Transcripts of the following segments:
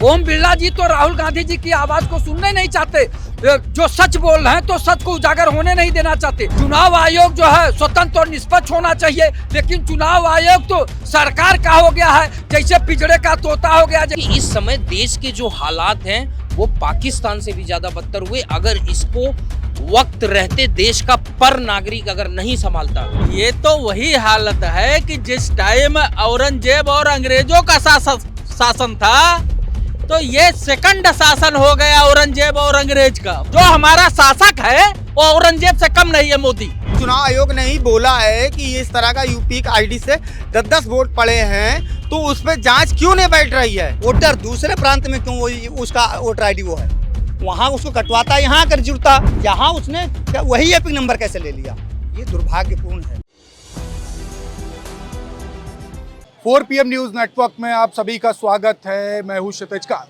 ओम बिरला जी तो राहुल गांधी जी की आवाज को सुनने नहीं चाहते, जो सच बोल रहे हैं तो सच को उजागर होने नहीं देना चाहते। चुनाव आयोग जो है स्वतंत्र और निष्पक्ष होना चाहिए, लेकिन चुनाव आयोग तो सरकार का हो गया है जैसे पिंजड़े का तोता हो गया। इस समय देश के जो हालात हैं वो पाकिस्तान से भी ज्यादा बदतर हुए अगर इसको वक्त रहते देश का पर नागरिक अगर नहीं संभालता। ये तो वही हालत है कि जिस टाइम औरंगजेब और अंग्रेजों का शासन था तो ये सेकंड शासन हो गया औरंगजेब और अंग्रेज का। जो हमारा शासक है वो औरंगजेब से कम नहीं है मोदी। चुनाव आयोग ने ही बोला है कि इस तरह का यूपी आईडी से 10-10 वोट पड़े हैं, तो उस पर जांच क्यों नहीं बैठ रही है? वोटर दूसरे प्रांत में क्यों उसका वोटर आईडी वो है, वहाँ उसको कटवाता, यहाँ कर जुड़ता, यहाँ उसने वही एपिक नंबर कैसे ले लिया? ये दुर्भाग्यपूर्ण है। 4 PM न्यूज नेटवर्क में आप सभी का स्वागत है। मैं हूं क्षितिज का।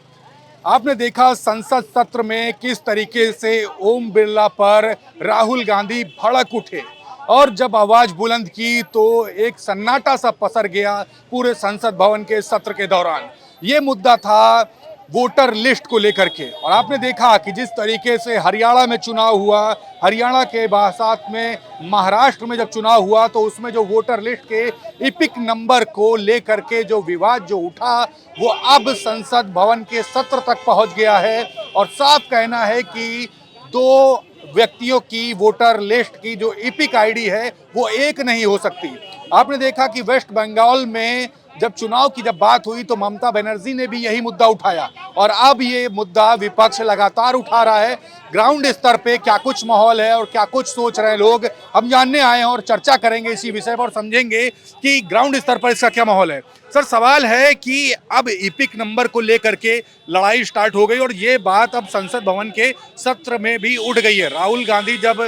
आपने देखा संसद सत्र में किस तरीके से ओम बिरला पर राहुल गांधी भड़क उठे और जब आवाज बुलंद की तो एक सन्नाटा सा पसर गया पूरे संसद भवन के सत्र के दौरान। ये मुद्दा था वोटर लिस्ट को लेकर के, और आपने देखा कि जिस तरीके से हरियाणा में चुनाव हुआ, हरियाणा के साथ में महाराष्ट्र में जब चुनाव हुआ तो उसमें जो वोटर लिस्ट के इपिक नंबर को लेकर के जो विवाद जो उठा वो अब संसद भवन के सत्र तक पहुंच गया है। और साफ कहना है कि दो व्यक्तियों की वोटर लिस्ट की जो इपिक आईडी है वो एक नहीं हो सकती। आपने देखा कि वेस्ट बंगाल में जब चुनाव की जब बात हुई तो ममता बनर्जी ने भी यही मुद्दा उठाया, और अब ये मुद्दा विपक्ष लगातार उठा रहा है। ग्राउंड स्तर पे क्या कुछ माहौल है और क्या कुछ सोच रहे हैं लोग, हम जानने आए हैं और चर्चा करेंगे इसी विषय पर और समझेंगे कि ग्राउंड स्तर पर इसका क्या माहौल है। सर, सवाल है कि अब इपिक नंबर को लेकर के लड़ाई स्टार्ट हो गई और ये बात अब संसद भवन के सत्र में भी उठ गई है। राहुल गांधी जब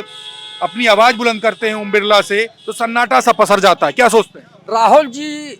अपनी आवाज बुलंद करते हैं ओम बिरला से तो सन्नाटा सा पसर जाता है। क्या सोचते हैं? राहुल जी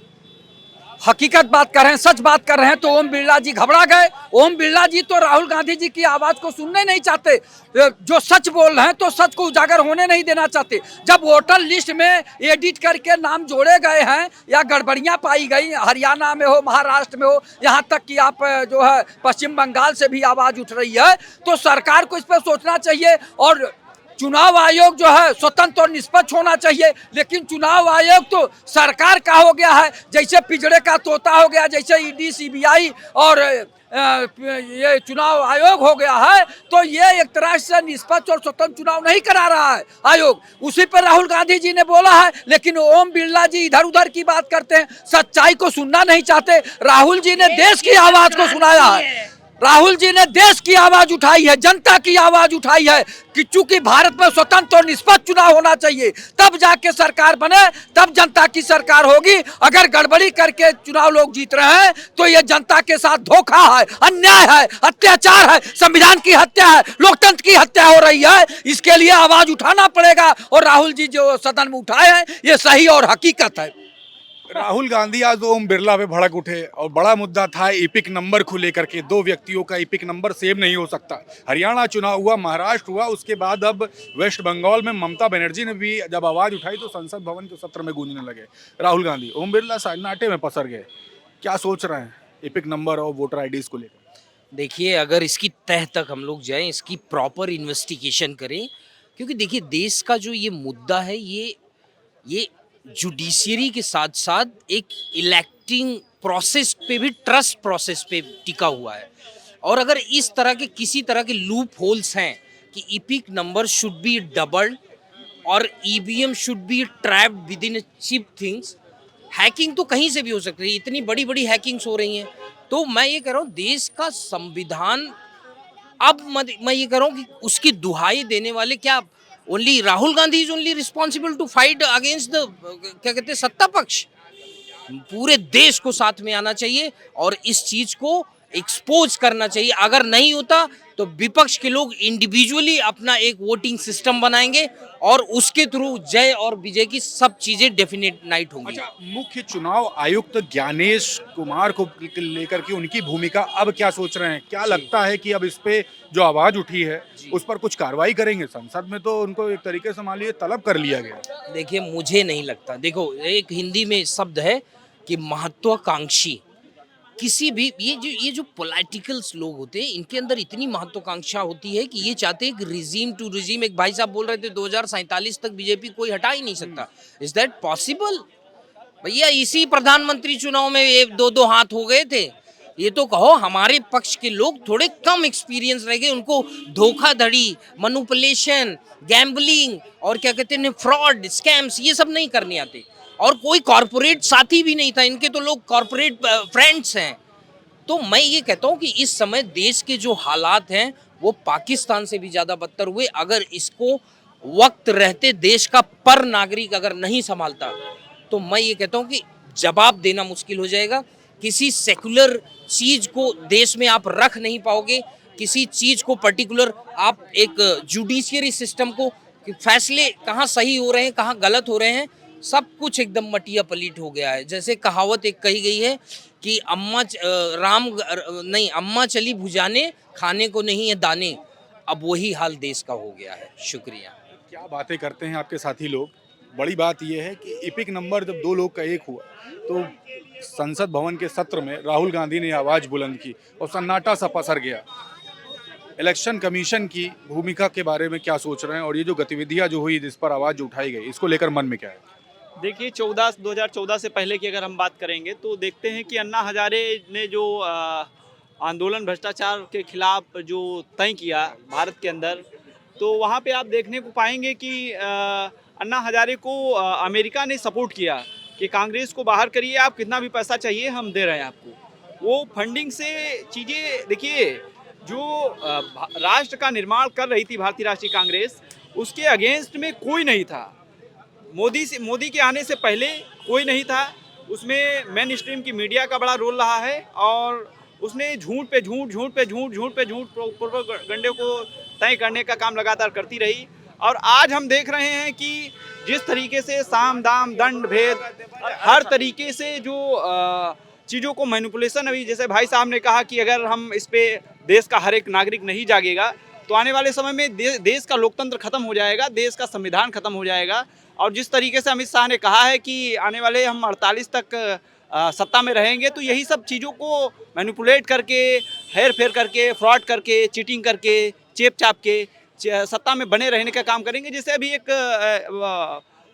हकीकत बात कर रहे हैं, सच बात कर रहे हैं, तो ओम बिरला जी घबरा गए। ओम बिरला जी तो राहुल गांधी जी की आवाज को सुनने नहीं चाहते, जो सच बोल रहे हैं तो सच को उजागर होने नहीं देना चाहते। जब वोटर लिस्ट में एडिट करके नाम जोड़े गए हैं या गड़बड़ियां पाई गई, हरियाणा में हो, महाराष्ट्र में हो, यहाँ तक कि आप जो है पश्चिम बंगाल से भी आवाज उठ रही है, तो सरकार को इस पर सोचना चाहिए। और चुनाव आयोग जो है स्वतंत्र और निष्पक्ष होना चाहिए, लेकिन चुनाव आयोग तो सरकार का हो गया है जैसे पिंजड़े का तोता हो गया, जैसे ईडी, सीबीआई और ये चुनाव आयोग हो गया है। तो ये एक तरह से निष्पक्ष और स्वतंत्र चुनाव नहीं करा रहा है आयोग। उसी पर राहुल गांधी जी ने बोला है, लेकिन ओम बिरला जी इधर उधर की बात करते हैं, सच्चाई को सुनना नहीं चाहते। राहुल जी ने देश की आवाज को सुनाया है, राहुल जी ने देश की आवाज उठाई है, जनता की आवाज उठाई है कि चूंकि भारत में स्वतंत्र और निष्पक्ष चुनाव होना चाहिए, तब जाके सरकार बने, तब जनता की सरकार होगी। अगर गड़बड़ी करके चुनाव लोग जीत रहे हैं तो ये जनता के साथ धोखा है, अन्याय है, अत्याचार है, संविधान की हत्या है, लोकतंत्र की हत्या हो रही है। इसके लिए आवाज उठाना पड़ेगा और राहुल जी जो सदन में उठाए हैं ये सही और हकीकत है। राहुल गांधी आज ओम बिरला पे भड़क उठे और बड़ा मुद्दा था इपिक नंबर को लेकर के। दो व्यक्तियों का इपिक नंबर सेम नहीं हो सकता। हरियाणा चुनाव हुआ, महाराष्ट्र हुआ, उसके बाद अब वेस्ट बंगाल में ममता बनर्जी ने भी जब आवाज उठाई तो संसद भवन के सत्र में गूंजने लगे राहुल गांधी। ओम बिरला सन्नाटे में पसर गए। क्या सोच रहे हैं इपिक नंबर और वोटर आईडीज को लेकर? देखिए, अगर इसकी तह तक हम लोग जाएं, इसकी प्रॉपर इन्वेस्टिगेशन करें, क्योंकि देखिए देश का जो ये मुद्दा है ये जुडिशरी के साथ साथ एक इलेक्टिंग प्रोसेस पे भी, ट्रस्ट प्रोसेस पे टिका हुआ है। और अगर इस तरह के किसी तरह के लूप होल्स हैं कि EPIC number should be doubled और EVM should be trapped within chip things, hacking तो कहीं से भी हो सकती है, इतनी बड़ी बड़ी हैकिंग्स हो रही हैं। तो मैं ये कह रहा हूँ देश का संविधान, अब मैं ये कह रहा हूँ कि उसकी दुहाई देने वाले क्या only Rahul Gandhi is only responsible to fight against the, क्या कहते हैं, सत्ता पक्ष। पूरे देश को साथ में आना चाहिए और इस चीज को एक्सपोज करना चाहिए। अगर नहीं होता तो विपक्ष के लोग इंडिविजुअली अपना एक वोटिंग सिस्टम बनाएंगे और उसके थ्रू जय और विजय की सब चीजें डेफिनेट नाइट होंगी। अच्छा, मुख्य चुनाव आयुक्त ज्ञानेश कुमार को लेकर के उनकी भूमिका अब क्या सोच रहे हैं? क्या लगता है कि अब इस पे जो आवाज उठी है उस पर कुछ कार्रवाई करेंगे? संसद में तो उनको एक तरीके से मान लीजिए तलब कर लिया गया। देखिए, मुझे नहीं लगता। देखो, एक हिंदी में शब्द है कि महत्वाकांक्षी किसी भी ये जो पॉलिटिकल्स लोग होते हैं इनके अंदर इतनी महत्वाकांक्षा होती है कि ये चाहते हैं कि रिजीम टू रिजीम, एक भाई साहब बोल रहे थे 2047 तक बीजेपी कोई हटा ही नहीं सकता। Is that possible? भैया इसी प्रधानमंत्री चुनाव में ये दो हाथ हो गए थे। ये तो कहो हमारे पक्ष के लोग थोड़े कम एक्सपीरियंस रह गए, उनको धोखाधड़ी, मैनिपुलेशन, गैम्बलिंग और क्या कहते हैं फ्रॉड, स्कैम्स, ये सब नहीं करने आते। और कोई कॉरपोरेट साथी भी नहीं था इनके, तो लोग कॉरपोरेट फ्रेंड्स हैं। तो मैं ये कहता हूँ कि इस समय देश के जो हालात हैं वो पाकिस्तान से भी ज़्यादा बदतर हुए। अगर इसको वक्त रहते देश का पर नागरिक अगर नहीं संभालता तो मैं ये कहता हूँ कि जवाब देना मुश्किल हो जाएगा। किसी सेकुलर चीज़ को देश में आप रख नहीं पाओगे, किसी चीज़ को पर्टिकुलर आप एक जुडिशियरी सिस्टम को फैसले कहाँ सही हो रहे हैं कहाँ गलत हो रहे हैं, सब कुछ एकदम मटिया पलीट हो गया है। जैसे कहावत एक कही गई है कि अम्मा चली भुजाने, खाने को नहीं है दाने। अब वही हाल देश का हो गया है। शुक्रिया। क्या बातें करते हैं आपके साथी लोग। बड़ी बात यह है कि एपिक नंबर जब दो लोग का एक हुआ तो संसद भवन के सत्र में राहुल गांधी ने आवाज बुलंद की और सन्नाटा सा पसर गया। इलेक्शन कमीशन की भूमिका के बारे में क्या सोच रहे हैं, और ये जो गतिविधियां जो हुई जिस पर आवाज उठाई गई, इसको लेकर मन में क्या है? देखिए 2014 से पहले की अगर हम बात करेंगे तो देखते हैं कि अन्ना हजारे ने जो आंदोलन भ्रष्टाचार के खिलाफ जो तय किया भारत के अंदर, तो वहाँ पे आप देखने को पाएंगे कि अन्ना हजारे को अमेरिका ने सपोर्ट किया कि कांग्रेस को बाहर करिए, आप कितना भी पैसा चाहिए हम दे रहे हैं आपको। वो फंडिंग से चीज़ें देखिए, जो राष्ट्र का निर्माण कर रही थी भारतीय राष्ट्रीय कांग्रेस, उसके अगेंस्ट में कोई नहीं था। मोदी के आने से पहले कोई नहीं था। उसमें मेन स्ट्रीम की मीडिया का बड़ा रोल रहा है और उसने झूठ पे झूठ प्रोपेगेंडे को तय करने का काम लगातार करती रही। और आज हम देख रहे हैं कि जिस तरीके से साम दाम दंड भेद हर तरीके से जो चीज़ों को मैनिपुलेशन, अभी जैसे भाई साहब ने कहा कि अगर हम इस पे देश का हर एक नागरिक नहीं जागेगा तो आने वाले समय में देश का लोकतंत्र खत्म हो जाएगा, देश का संविधान खत्म हो जाएगा। और जिस तरीके से अमित शाह ने कहा है कि आने वाले हम 48 तक सत्ता में रहेंगे, तो यही सब चीज़ों को मैनिपुलेट करके, हेर फेर करके, फ्रॉड करके, चीटिंग करके, चेप चाप के सत्ता में बने रहने का काम करेंगे। जैसे अभी एक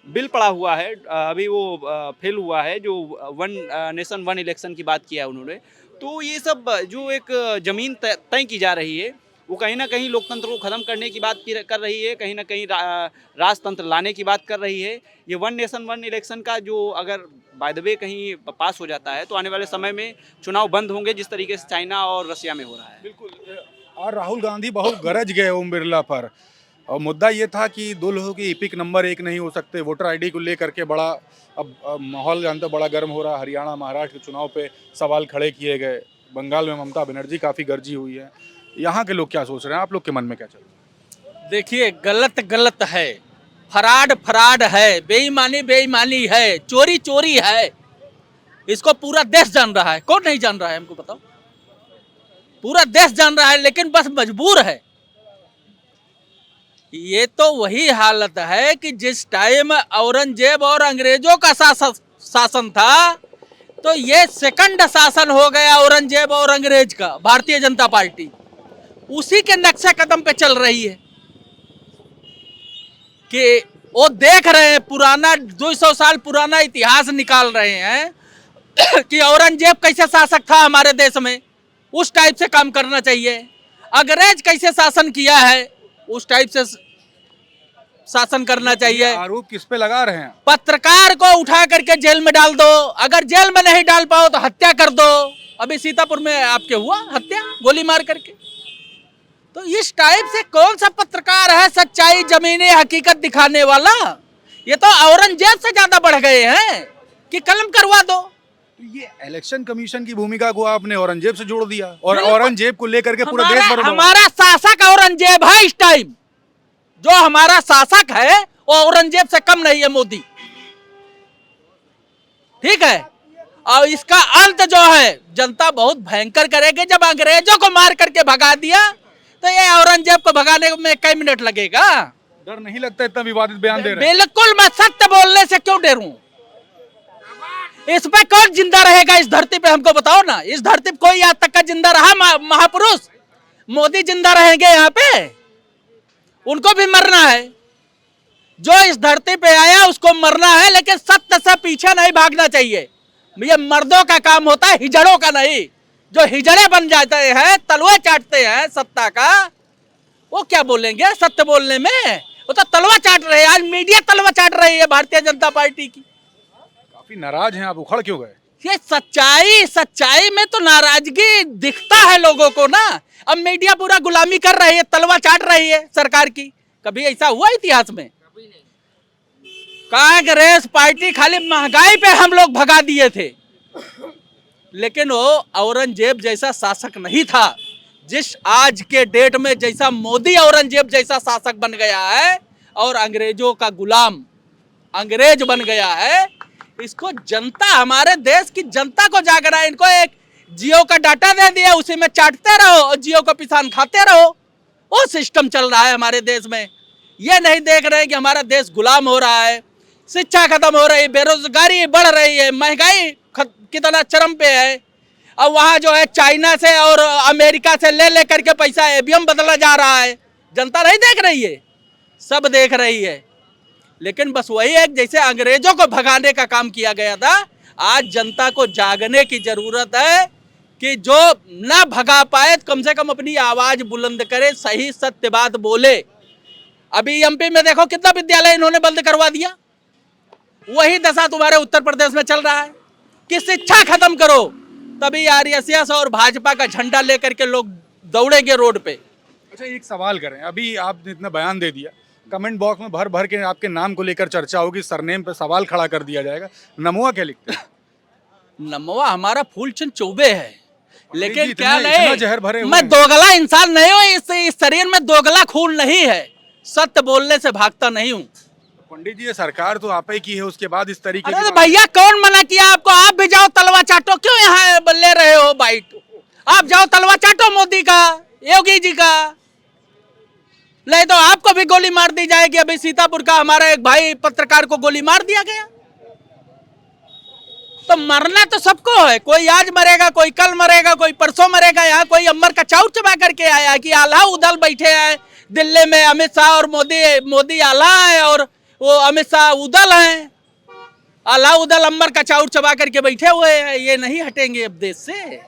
बिल पड़ा हुआ है, अभी वो फेल हुआ है, जो वन नेशन वन इलेक्शन की बात किया उन्होंने। तो ये सब जो एक ज़मीन तय की जा रही है वो कहीं ना कहीं लोकतंत्र को ख़त्म करने की बात कर रही है, कहीं ना कहीं राजतंत्र लाने की बात कर रही है। ये वन नेशन वन इलेक्शन का जो अगर बाय द वे कहीं पास हो जाता है तो आने वाले समय में चुनाव बंद होंगे, जिस तरीके से चाइना और रसिया में हो रहा है। बिल्कुल। और राहुल गांधी बहुत गरज गए ओम बिरला पर, और मुद्दा ये था कि दो लोगों की एपिक नंबर एक नहीं हो सकते। वोटर आईडी को लेकर के बड़ा अब माहौल जानते बड़ा गर्म हो रहा। हरियाणा महाराष्ट्र के चुनाव पे सवाल खड़े किए गए। बंगाल में ममता बनर्जी काफ़ी गरजी हुई है। यहाँ के लोग क्या सोच रहे हैं, आप लोग के मन में क्या चल रहा है? देखिए गलत है, फराड है, बेईमानी है, चोरी है। इसको पूरा देश जान रहा है। कौन नहीं जान रहा है हमको बताओ? पूरा देश जान रहा है, लेकिन बस मजबूर है। ये तो वही हालत है कि जिस टाइम औरंगजेब और अंग्रेजों का शासन था, तो ये सेकंड शासन हो गया औरंगजेब और अंग्रेज का, भारतीय जनता पार्टी उसी के नक्शे कदम पे चल रही है। कि वो देख रहे हैं, पुराना 200 साल पुराना इतिहास निकाल रहे हैं कि औरंगजेब कैसे शासक था हमारे देश में, उस टाइप से काम करना चाहिए। अंग्रेज कैसे शासन किया है, उस टाइप से शासन करना चाहिए। आरोप किस पे लगा रहे हैं? पत्रकार को उठा करके जेल में डाल दो, अगर जेल में नहीं डाल पाओ तो हत्या कर दो। अभी सीतापुर में आपके हुआ हत्या, गोली मार करके। तो इस टाइप से कौन सा पत्रकार है सच्चाई जमीनी हकीकत दिखाने वाला? ये तो औरंगजेब से ज्यादा बढ़ गए हैं कि कलम करवा दो। तो ये इलेक्शन कमीशन की भूमिका को आपने औरंगजेब से जोड़ दिया, और औरंगजेब को लेकर के पूरा देश भर हमारा शासक औरंगजेब है इस टाइम। जो हमारा शासक है वो औरंगजेब से कम नहीं है, मोदी। ठीक है, और इसका अंत जो है जनता बहुत भयंकर करेगी। जब अंग्रेजों को मार करके भगा दिया तो ये औरंगजेब को भगाने में कई मिनट लगेगा। डर नहीं लगता इतना विवादित बयान दे रहे हैं? बिल्कुल, मैं सत्य बोलने से क्यों डरूं? इस पे कौन जिंदा रहेगा इस धरती पे, हमको बताओ ना। इस धरती पे कोई आज तक का जिंदा रहा महापुरुष? मोदी जिंदा रहेंगे यहाँ पे? उनको भी मरना है। जो इस धरती पे आया उसको मरना है, लेकिन सत्य से पीछे नहीं भागना चाहिए। ये मर्दों का काम होता है, हिजड़ों का नहीं। जो हिजड़े बन जाते हैं, तलवा चाटते हैं सत्ता का, वो क्या बोलेंगे सत्य बोलने में? वो तो तलवा चाट रहे हैं। आज मीडिया तलवा चाट रही है भारतीय जनता पार्टी की। काफी नाराज हैं आप, उखड़ क्यों गए? ये सच्चाई में तो नाराजगी दिखता है लोगों को ना। अब मीडिया पूरा गुलामी कर रही है, तलवा चाट रही है सरकार की। कभी ऐसा हुआ इतिहास में? कांग्रेस पार्टी खाली महंगाई पे हम लोग भगा दिए थे, लेकिन वो औरंगजेब जैसा शासक नहीं था। जिस आज के डेट में जैसा मोदी औरंगजेब जैसा शासक बन गया है और अंग्रेजों का गुलाम अंग्रेज बन गया है, इसको जनता, हमारे देश की जनता को जागना है। इनको एक जियो का डाटा दे दिया, उसी में चाटते रहो और जियो का पिसान खाते रहो। वो सिस्टम चल रहा है हमारे देश में। ये नहीं देख रहे कि हमारा देश गुलाम हो रहा है, शिक्षा खत्म हो रही है, बेरोजगारी बढ़ रही है, महंगाई कितना चरम पे है। अब वहाँ जो है चाइना से और अमेरिका से ले करके पैसा एवीएम बदला जा रहा है। जनता नहीं देख रही है, सब देख रही है। लेकिन बस वही एक जैसे अंग्रेजों को भगाने का काम किया गया था, आज जनता को जागने की जरूरत है कि जो ना भगा पाए कम से कम अपनी आवाज बुलंद करे, सही सत्य बात बोले। अभी एमपी में देखो कितना विद्यालय इन्होंने बंद करवा दिया। वही दशा तुम्हारे उत्तर प्रदेश में चल रहा है कि शिक्षा खत्म करो, तभी आरएसएस और भाजपा का झंडा लेकर के लोग दौड़ेंगे रोड पे। अच्छा, एक सवाल करें, अभी आपने इतना बयान दे दिया, कमेंट बॉक्स में भर भर के आपके नाम को लेकर चर्चा होगी, सरनेम पे सवाल खड़ा कर दिया जाएगा। नमवा क्या लिखते हैं? नमवा हमारा फूलचंद चौबे है, लेकिन क्या इतना जहर भरे नहीं, मैं दोगला इंसान नहीं हूँ। इस शरीर में दोगला खून नहीं है, सत्य बोलने से भागता नहीं हूँ। पंडित जी, ये सरकार तो आप ही की है, उसके बाद इस तरीके अरे की तो भैया कौन मना किया आपको? आप भी जाओ तलवा चाटो, क्यों यहाँ ले रहे हो बाइट? आप जाओ तलवा चाटो मोदी का, योगी जी का। नहीं तो आपको भी गोली मार दी जाएगी। अभी सीतापुर का हमारा एक भाई पत्रकार को गोली मार दिया गया। तो मरना तो सबको है, कोई आज मरेगा, कोई कल मरेगा, कोई परसों मरेगा। यहाँ कोई अम्बर का चाउर चबा करके आया कि आल्हा उदल बैठे हैं दिल्ली में, अमित शाह और मोदी आल्हा है और वो अमित शाह उदल हैं। आल्हा उदल अम्बर का चाउर चबा करके बैठे हुए हैं, ये नहीं हटेंगे अब देश से।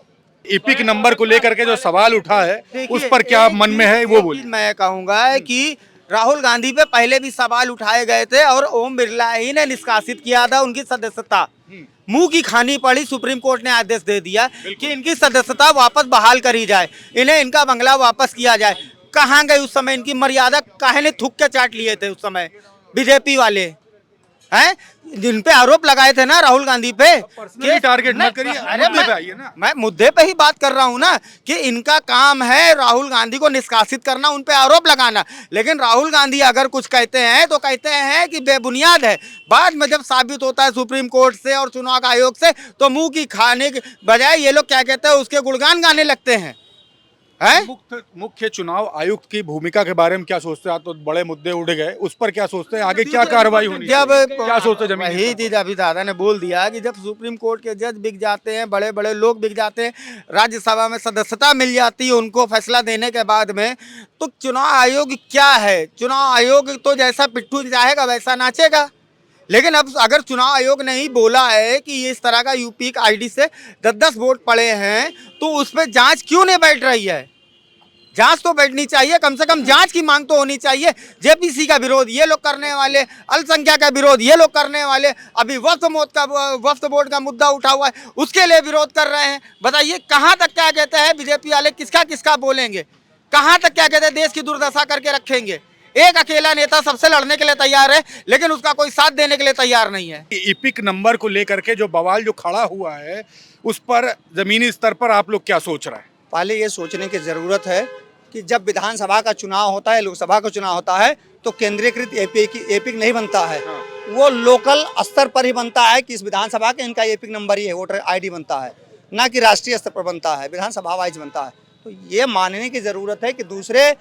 इपिक नंबर को लेकर के जो सवाल उठा है उस पर क्या मन में है वो बोलिए। मैं कहूंगा कि राहुल गांधी पे पहले भी सवाल उठाए गए थे और ओम बिरला ही ने निष्कासित किया था उनकी सदस्यता। मुंह की खानी पड़ी, सुप्रीम कोर्ट ने आदेश दे दिया कि इनकी सदस्यता वापस बहाल करी जाए, इन्हें इनका बंगला वापस किया जाए। कहाँ गए उस समय? इनकी मर्यादा काहे ने थूक के चाट लिए थे उस समय बीजेपी वाले हैं, जिन पे आरोप लगाए थे ना राहुल गांधी पे। टारगेट मत करिए, अरे मुद्दे पे आइए ना। मैं मुद्दे पे ही बात कर रहा हूँ ना कि इनका काम है राहुल गांधी को निष्कासित करना, उन पे आरोप लगाना। लेकिन राहुल गांधी अगर कुछ कहते हैं तो कहते हैं कि बेबुनियाद है। बाद में जब साबित होता है सुप्रीम कोर्ट से और चुनाव आयोग से, तो मुंह की खाने के बजाय ये लोग क्या कहते हैं, उसके गुणगान गाने लगते हैं। मुख्य चुनाव आयुक्त की भूमिका के बारे में क्या सोचते हैं आप? तो बड़े मुद्दे उठ गए, उस पर क्या सोचते हैं, आगे क्या कार्रवाई होनी चाहिए? क्या सोचते हैं? वही चीज अभी दादा ने बोल दिया कि जब सुप्रीम कोर्ट के जज बिक जाते हैं, बड़े बड़े लोग बिक जाते हैं, राज्यसभा में सदस्यता मिल जाती है उनको फैसला देने के बाद में, तो चुनाव आयोग क्या है? चुनाव आयोग तो जैसा पिट्ठू चाहेगा वैसा नाचेगा। लेकिन अब अगर चुनाव आयोग ने ही बोला है कि ये इस तरह का यूपी आईडी से 10-10 वोट पड़े हैं, तो उस पर जांच क्यों नहीं बैठ रही है? जांच तो बैठनी चाहिए, कम से कम जांच की मांग तो होनी चाहिए। जेपीसी का विरोध ये लोग करने वाले, अल्पसंख्यक का विरोध ये लोग करने वाले, अभी वक्फ बोर्ड का मुद्दा उठा हुआ है, उसके लिए विरोध कर रहे हैं। बताइए कहाँ तक क्या कहते हैं बीजेपी वाले, किसका किसका बोलेंगे? कहाँ तक क्या कहते हैं, देश की दुर्दशा करके रखेंगे। एक अकेला नेता सबसे लड़ने के लिए तैयार है, लेकिन उसका कोई साथ देने के लिए तैयार नहीं है। इपिक नंबर को लेकर के जो बवाल जो खड़ा हुआ है, उस पर जमीनी स्तर पर आप लोग क्या सोच रहे हैं? पहले ये सोचने की जरूरत है कि जब विधानसभा का चुनाव होता है, लोकसभा का चुनाव होता है, तो केंद्रीकृत एपिक नहीं बनता है। वो लोकल स्तर पर ही बनता है कि इस विधानसभा के इनका एपिक नंबर ही है, वोटर आईडी बनता है, ना कि राष्ट्रीय स्तर पर बनता है, विधानसभा वाइज बनता है। तो ये मानने की जरूरत है कि दूसरे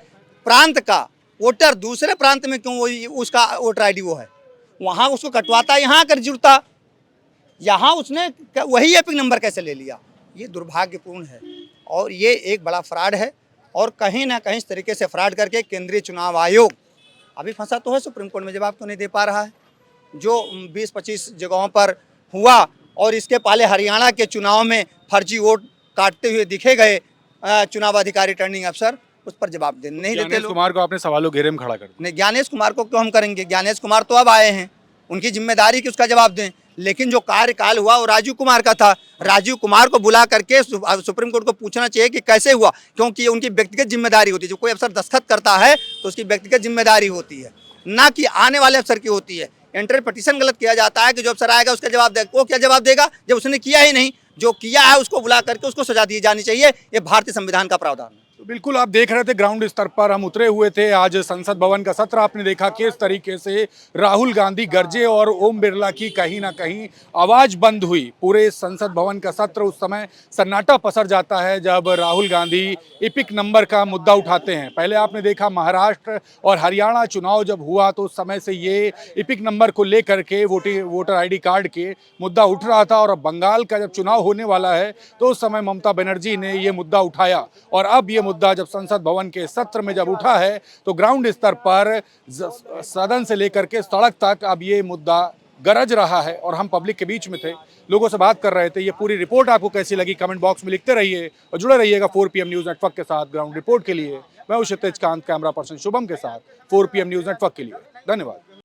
प्रांत का वोटर दूसरे प्रांत में क्यों उसका वोटर आईडी वो है, वहाँ उसको कटवाता, यहाँ आकर जुड़ता। यहाँ उसने वही एपिक नंबर कैसे ले लिया? ये दुर्भाग्यपूर्ण है और ये एक बड़ा फ्रॉड है और कहीं ना कहीं इस तरीके से फ्रॉड करके केंद्रीय चुनाव आयोग अभी फंसा तो है, सुप्रीम कोर्ट में जवाब तो नहीं दे पा रहा है। जो 20-25 जगहों पर हुआ और इसके पहले हरियाणा के चुनाव में फर्जी वोट काटते हुए दिखे गए चुनाव अधिकारी रिटर्निंग अफसर, उस पर जवाब नहीं देते ज्ञानेश लोग। कुमार को आपने सवालों घेरे में खड़ा कर दिया। नहीं, ज्ञानेश कुमार को क्यों हम करेंगे? ज्ञानेश कुमार तो अब आए हैं, उनकी जिम्मेदारी कि उसका जवाब दें। लेकिन जो कार्यकाल हुआ वो राजीव कुमार का था। राजीव कुमार को बुला करके सुप्रीम कोर्ट को पूछना चाहिए कि कैसे हुआ, क्योंकि ये उनकी व्यक्तिगत जिम्मेदारी होती है। जो कोई अफसर दस्तखत करता है तो उसकी व्यक्तिगत जिम्मेदारी होती है, ना कि आने वाले अफसर की होती है। इंटरप्रिटेशन गलत किया जाता है कि जो अफसर आएगा उसका जवाब देगा। वो क्या जवाब देगा जब उसने किया ही नहीं? जो किया है उसको बुला करके उसको सजा दी जानी चाहिए। ये भारतीय संविधान का प्रावधान है। तो बिल्कुल आप देख रहे थे, ग्राउंड स्तर पर हम उतरे हुए थे। आज संसद भवन का सत्र आपने देखा किस तरीके से राहुल गांधी गरजे और ओम बिरला की कहीं ना कहीं आवाज बंद हुई। पूरे संसद भवन का सत्र उस समय सन्नाटा पसर जाता है जब राहुल गांधी एपिक नंबर का मुद्दा उठाते हैं। पहले आपने देखा महाराष्ट्र और हरियाणा चुनाव जब हुआ तो उस समय से ये एपिक नंबर को लेकर के वोटर ID कार्ड के मुद्दा उठ रहा था, और अब बंगाल का जब चुनाव होने वाला है तो उस समय ममता बनर्जी ने ये मुद्दा उठाया। और अब ये मुद्दा जब संसद भवन के सत्र में जब उठा है तो ग्राउंड स्तर पर सदन से लेकर के सड़क तक अब ये मुद्दा गरज रहा है। और हम पब्लिक के बीच में थे, लोगों से बात कर रहे थे। ये पूरी रिपोर्ट आपको कैसी लगी कमेंट बॉक्स में लिखते रहिए और जुड़े रहिएगा 4 PM न्यूज़ नेटवर्क के साथ। ग्राउंड रिपोर्ट के लिए मैं हूं क्षितिज कांत, कैमरा पर्सन शुभम के साथ 4 PM न्यूज़ नेटवर्क के लिए। धन्यवाद।